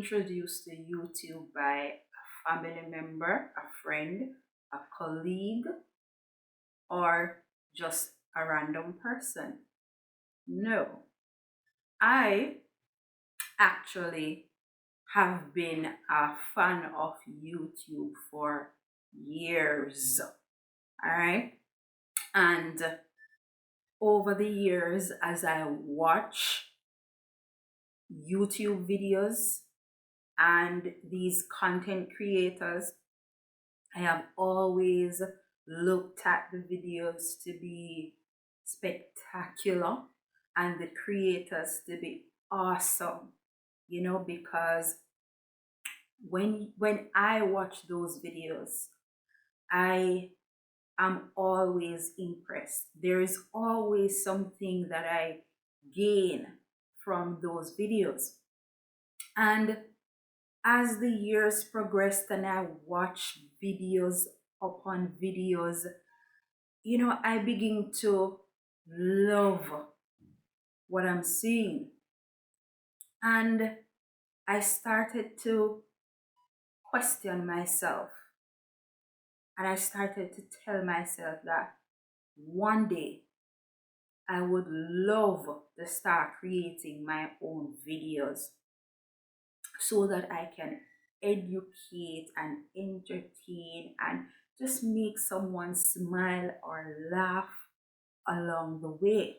introduced to YouTube by a family member, a friend, a colleague, or just a random person. No, I actually have been a fan of YouTube for years. All right. And over the years, as I watch YouTube videos and these content creators, I have always looked at the videos to be spectacular and the creators to be awesome, because when I watch those videos, I am always impressed. There is always something that I gain from those videos. And as the years progressed and I watched videos upon videos, I begin to love what I'm seeing. And I started to question myself. And I started to tell myself that one day I would love to start creating my own videos so that I can educate and entertain and just make someone smile or laugh along the way.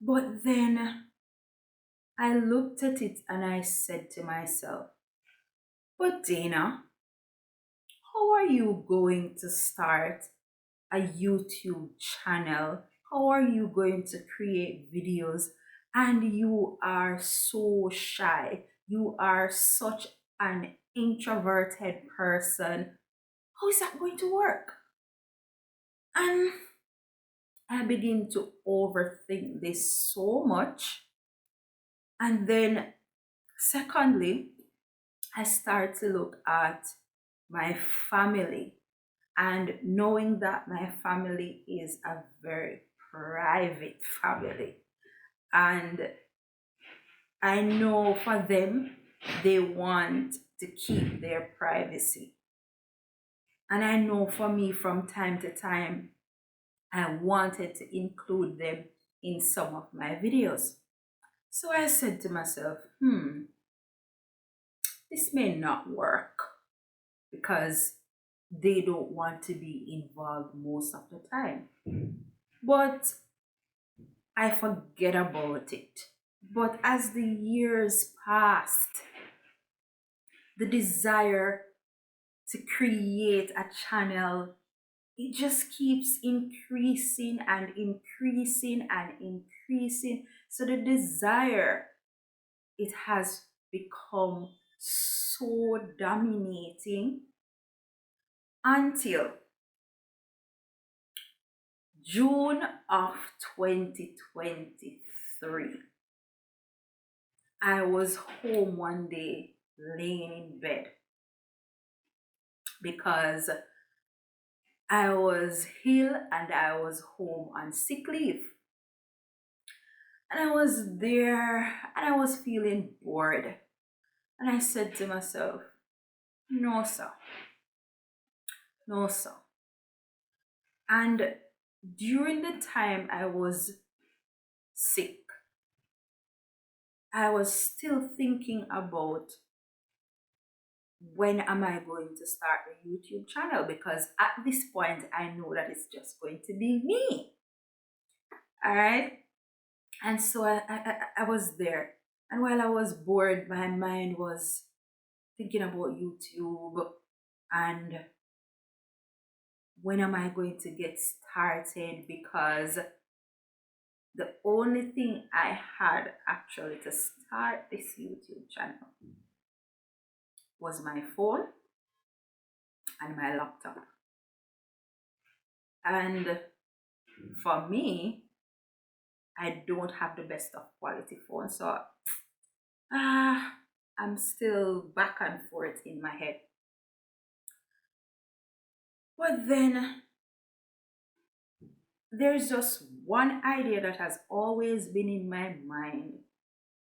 But then I looked at it and I said to myself, but Dana, how are you going to start a YouTube channel? How are you going to create videos? And you are so shy. You are such an introverted person. How is that going to work? And I begin to overthink this so much. And then, secondly, I start to look at my family and knowing that my family is a very private family. And I know for them, they want to keep their privacy. And I know for me, from time to time, I wanted to include them in some of my videos. So I said to myself, this may not work because they don't want to be involved most of the time. But I forget about it. But as the years passed, the desire to create a channel, it just keeps increasing and increasing and increasing. So the desire, it has become so dominating until June of 2023. I was home one day laying in bed because I was ill and I was home on sick leave. And I was there and I was feeling bored. And I said to myself, no, sir. No, sir. And during the time I was sick, I was still thinking about when am I going to start the YouTube channel, because at this point I know that it's just going to be me. All right. And so I was there. And while I was bored, my mind was thinking about YouTube and when am I going to get started, because the only thing I had actually to start this YouTube channel was my phone and my laptop. And for me, I don't have the best of quality phone, so I'm still back and forth in my head. But then there's just one idea that has always been in my mind,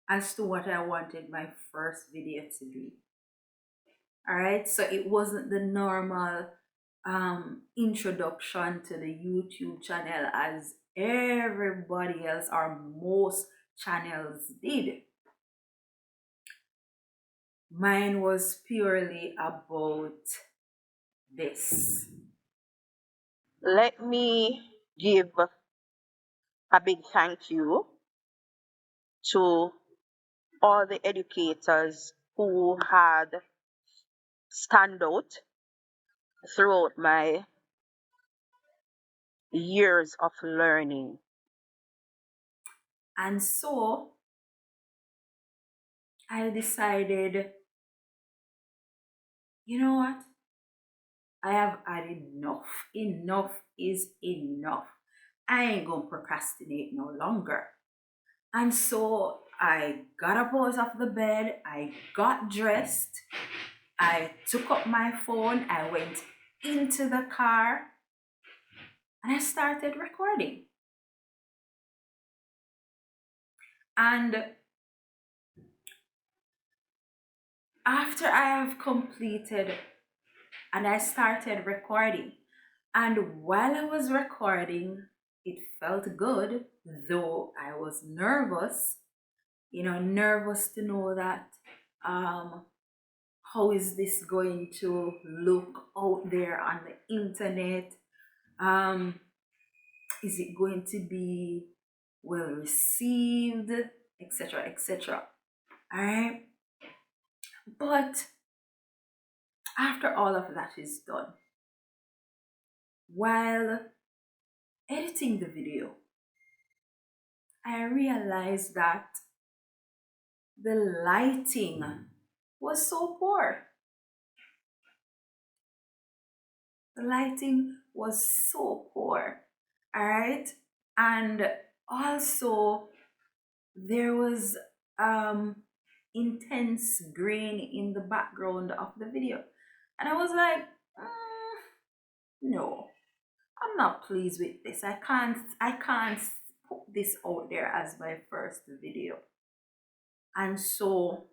as to what I wanted my first video to be. All right, so it wasn't the normal introduction to the YouTube channel as everybody else or most channels did. Mine was purely about this. Let me give a big thank you to all the educators who had stand out throughout my years of learning. And so I decided, you know what? I have had enough. Enough is enough. I ain't gonna procrastinate no longer. And so I got up out of the bed, I got dressed, I took up my phone, I went into the car, and I started recording. And after I have completed and I started recording, and while I was recording, it felt good, though I was nervous, nervous to know that um, how is this going to look out there on the internet? Um, is it going to be well received, etc., etc.? All right. But after all of that is done, while editing the video, I realized that the lighting was so poor. The lighting was so poor. All right. And also, there was um, intense grain in the background of the video. And I was like, no, I'm not pleased with this. I can't put this out there as my first video. And so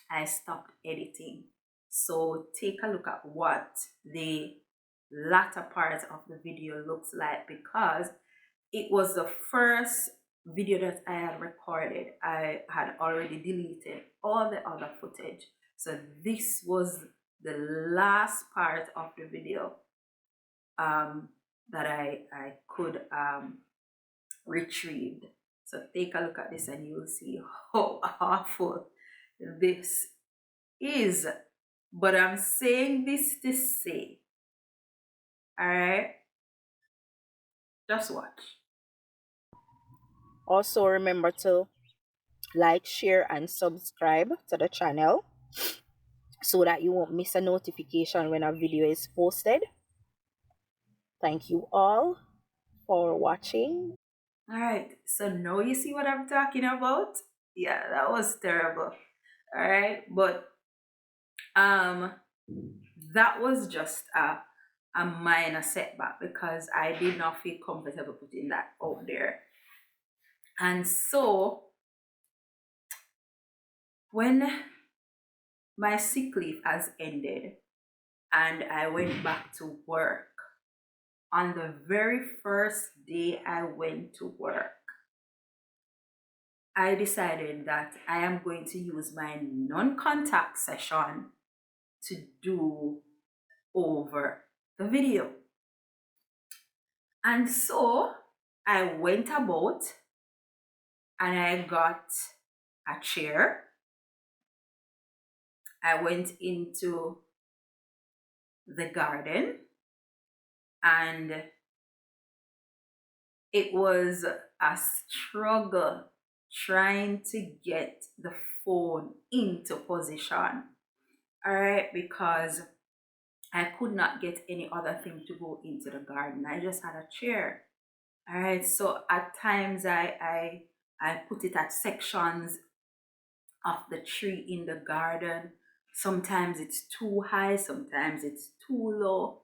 I stopped editing. So take a look at what the latter part of the video looks like, because it was the first video that I had recorded. I had already deleted all the other footage. So this was the last part of the video that I could retrieve. So take a look at this and you'll see how awful this is. But I'm saying this to say, all right, just watch. Also, remember to like, share, and subscribe to the channel so that you won't miss a notification when a video is posted. Thank you all for watching. All right, so now you see what I'm talking about? Yeah, that was terrible. All right, but um, that was just a minor setback because I did not feel comfortable putting that out there. And so when my sick leave has ended and I went back to work, on the very first day I went to work, I decided that I am going to use my non-contact session to do over the video. And so I went about and I got a chair. I went into the garden and it was a struggle trying to get the phone into position. All right, because I could not get any other thing to go into the garden. I just had a chair. All right, so at times I put it at sections of the tree in the garden. Sometimes it's too high, sometimes it's too low.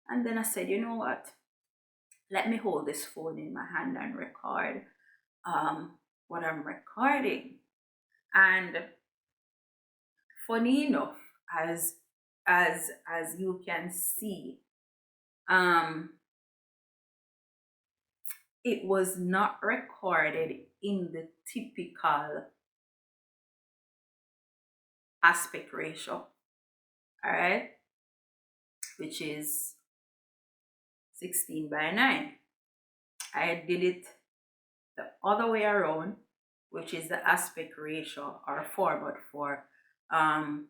And then I said, you know what? Let me hold this phone in my hand and record what I'm recording. And funny enough, as you can see, um, it was not recorded in the typical aspect ratio, all right, which is 16:9. I did it the other way around, which is the aspect ratio or format for um,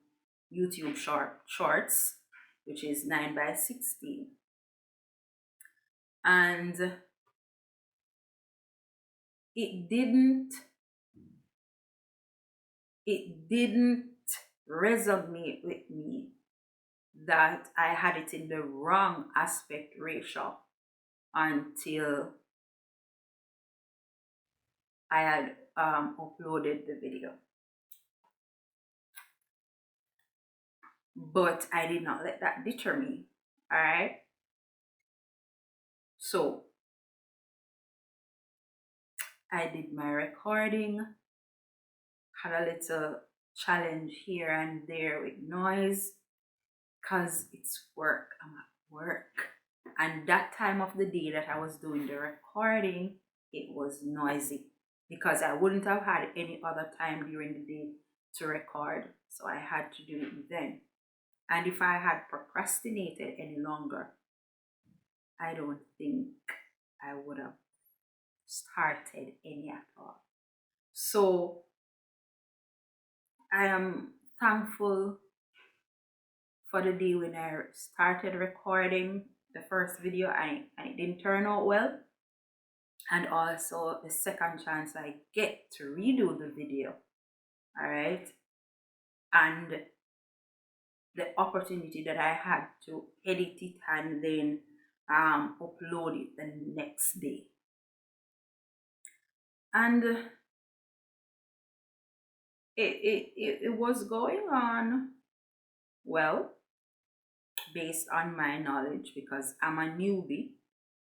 YouTube shorts, which is 9:16. And it didn't it didn't resonate with me that I had it in the wrong aspect ratio until I had uploaded the video. But I did not let that deter me. All right. So I did my recording, had a little challenge here and there with noise because it's work. I'm at work. And that time of the day that I was doing the recording, it was noisy because I wouldn't have had any other time during the day to record. So I had to do it then. And if I had procrastinated any longer, I don't think I would have started any at all. So I am thankful for the day when I started recording the first video and it didn't turn out well. And also the second chance I get to redo the video. All right. And the opportunity that I had to edit it and then upload it the next day. And it was going on well based on my knowledge because I'm a newbie.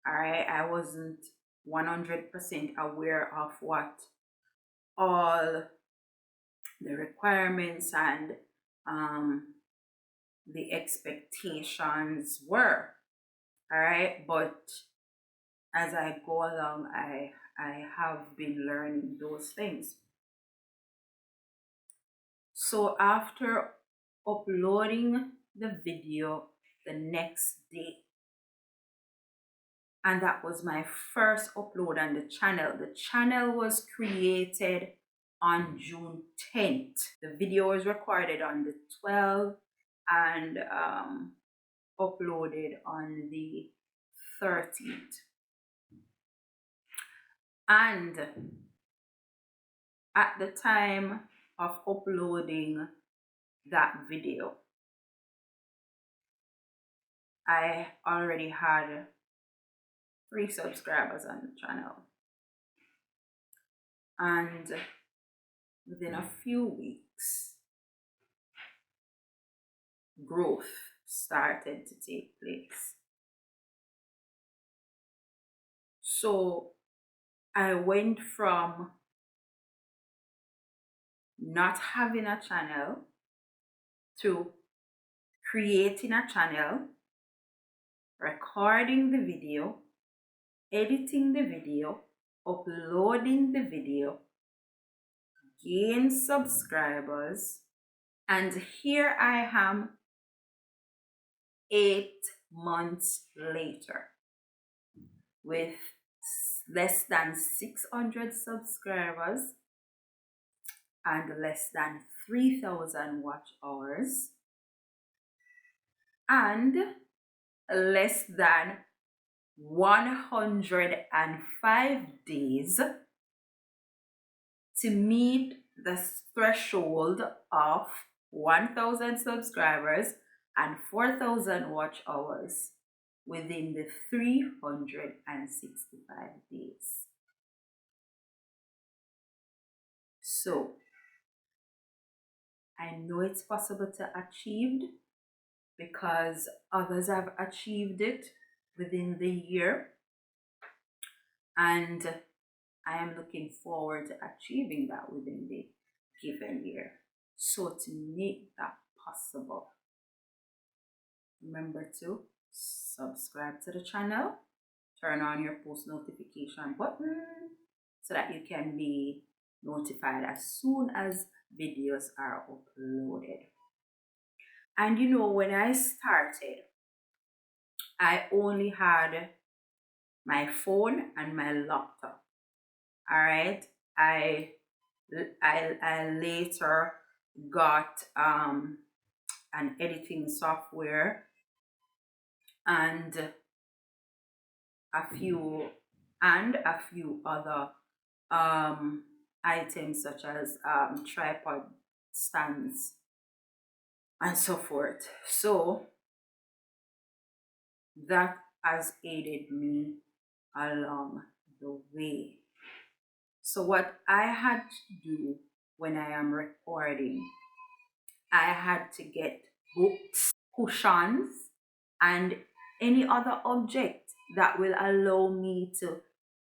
I wasn't 100% aware of what all the requirements and um, the expectations were. All right, but as I go along, I have been learning those things. So after uploading the video the next day, and that was my first upload on the channel. The channel was created on June 10th. The video was recorded on the 12th and uploaded on the 13th. And at the time of uploading that video, I already had 3 subscribers on the channel. And within a few weeks, growth started to take place. So I went from not having a channel to creating a channel, recording the video, editing the video, uploading the video, gain subscribers, and here I am 8 months later with less than 600 subscribers and less than 3,000 watch hours and less than 105 days to meet the threshold of 1,000 subscribers and 4,000 watch hours within the 365 days. So I know it's possible to achieve because others have achieved it within the year, and I am looking forward to achieving that within the given year. So to make that possible, remember to subscribe to the channel, turn on your post notification button so that you can be notified as soon as videos are uploaded. And you know, when I started, I only had my phone and my laptop. All right. I I later got an editing software and a few a few other um, items such as tripod stands and so forth. So that has aided me along the way. So what I had to do when I am recording, I had to get books, cushions, and any other object that will allow me to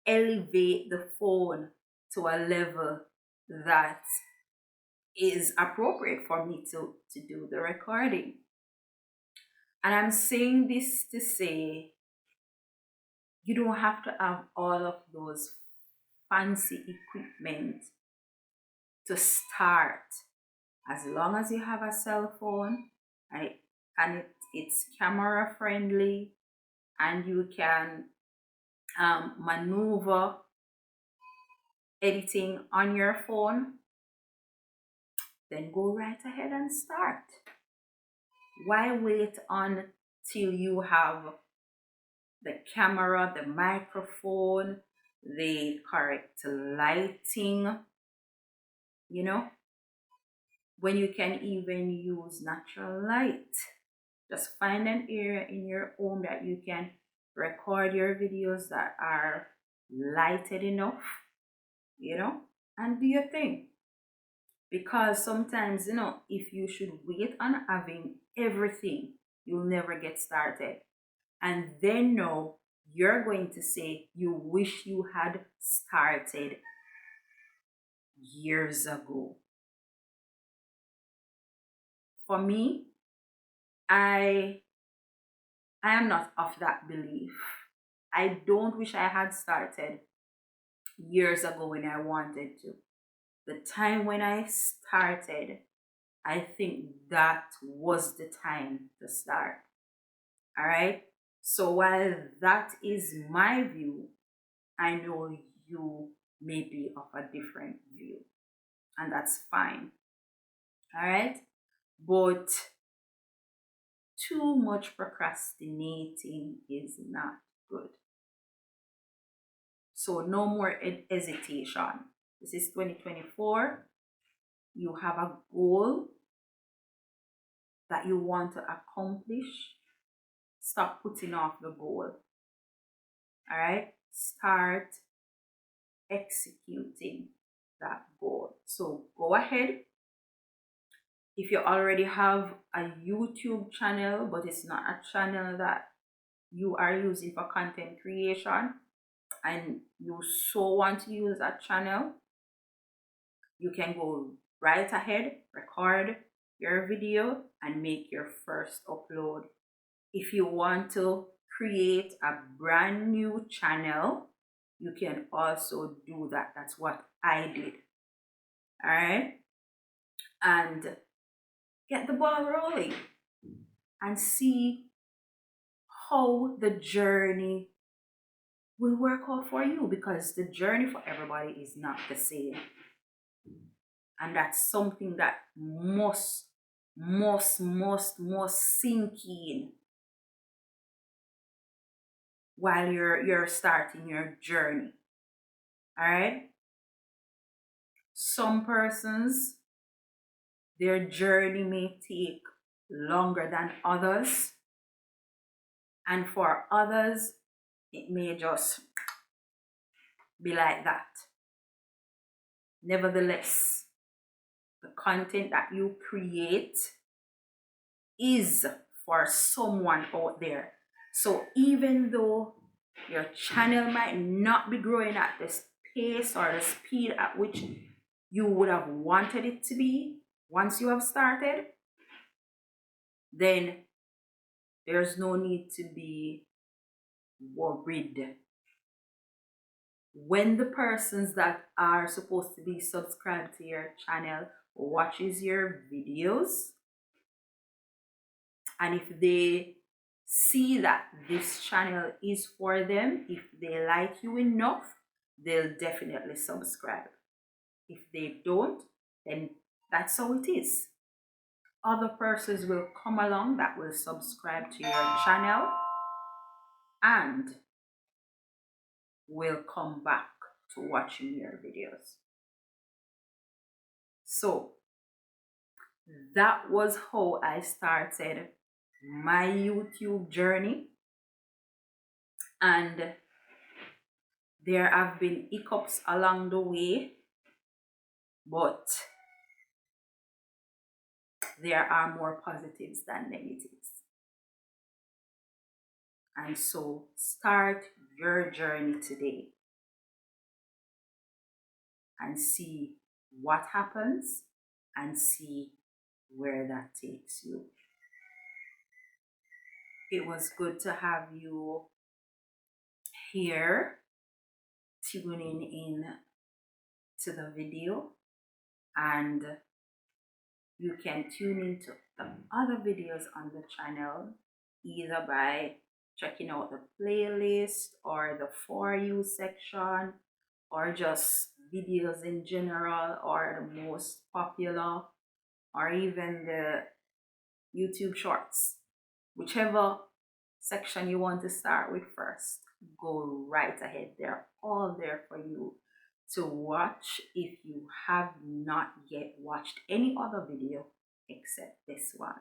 elevate the phone to a level that is appropriate for me to do the recording. And I'm saying this to say you don't have to have all of those fancy equipment to start. As long as you have a cell phone and, it's camera friendly and you can maneuver editing on your phone, then go right ahead and start. Why wait until you have the camera, the microphone, the correct lighting, you know, when you can even use natural light? Just find an area in your home that you can record your videos that are lighted enough, you know, and do your thing. Because sometimes, you know, if you should wait on having everything, you'll never get started. And then no, you're going to say you wish you had started years ago. For me, I I am not of that belief. I don't wish I had started years ago when I wanted to. The time when I started, I think that was the time to start. All right. So while that is my view, I know you may be of a different view, and that's fine. All right. But too much procrastinating is not good. So no more hesitation. This is 2024. You have a goal that you want to accomplish. Stop putting off the goal. All right. Start executing that goal. So go ahead. If you already have a YouTube channel, but it's not a channel that you are using for content creation, and you so want to use a channel, you can go right ahead, record your video, and make your first upload. If you want to create a brand new channel, you can also do that. That's what I did. All right. And get the ball rolling and see how the journey will work out for you, because the journey for everybody is not the same. And that's something that must sink in while you're starting your journey. All right. Some persons, their journey may take longer than others, and for others it may just be like that. Nevertheless, the content that you create is for someone out there. So even though your channel might not be growing at the pace or the speed at which you would have wanted it to be once you have started, then there's no need to be worried. When the persons that are supposed to be subscribed to your channel watches your videos, and if they see that this channel is for them, if they like you enough, they'll definitely subscribe. If they don't, then that's how it is. Other persons will come along that will subscribe to your channel and will come back to watching your videos. So that was how I started my YouTube journey. And there have been hiccups along the way, but there are more positives than negatives. And so start your journey today and see what happens and see where that takes you. It was good to have you here tuning in to the video, and you can tune into the other videos on the channel either by checking out the playlist or the For You section, or just videos in general, or the most popular, or even the YouTube shorts. Whichever section you want to start with first, go right ahead. They're all there for you to watch if you have not yet watched any other video except this one.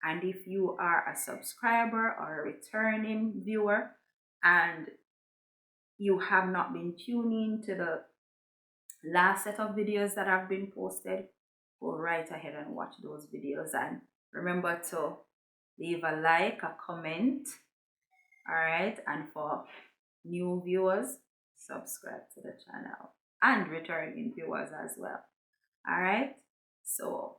And if you are a subscriber or a returning viewer and you have not been tuning to the last set of videos that have been posted, go right ahead and watch those videos. And remember to leave a like, a comment, all right? And for new viewers, subscribe to the channel, and returning viewers as well, all right? So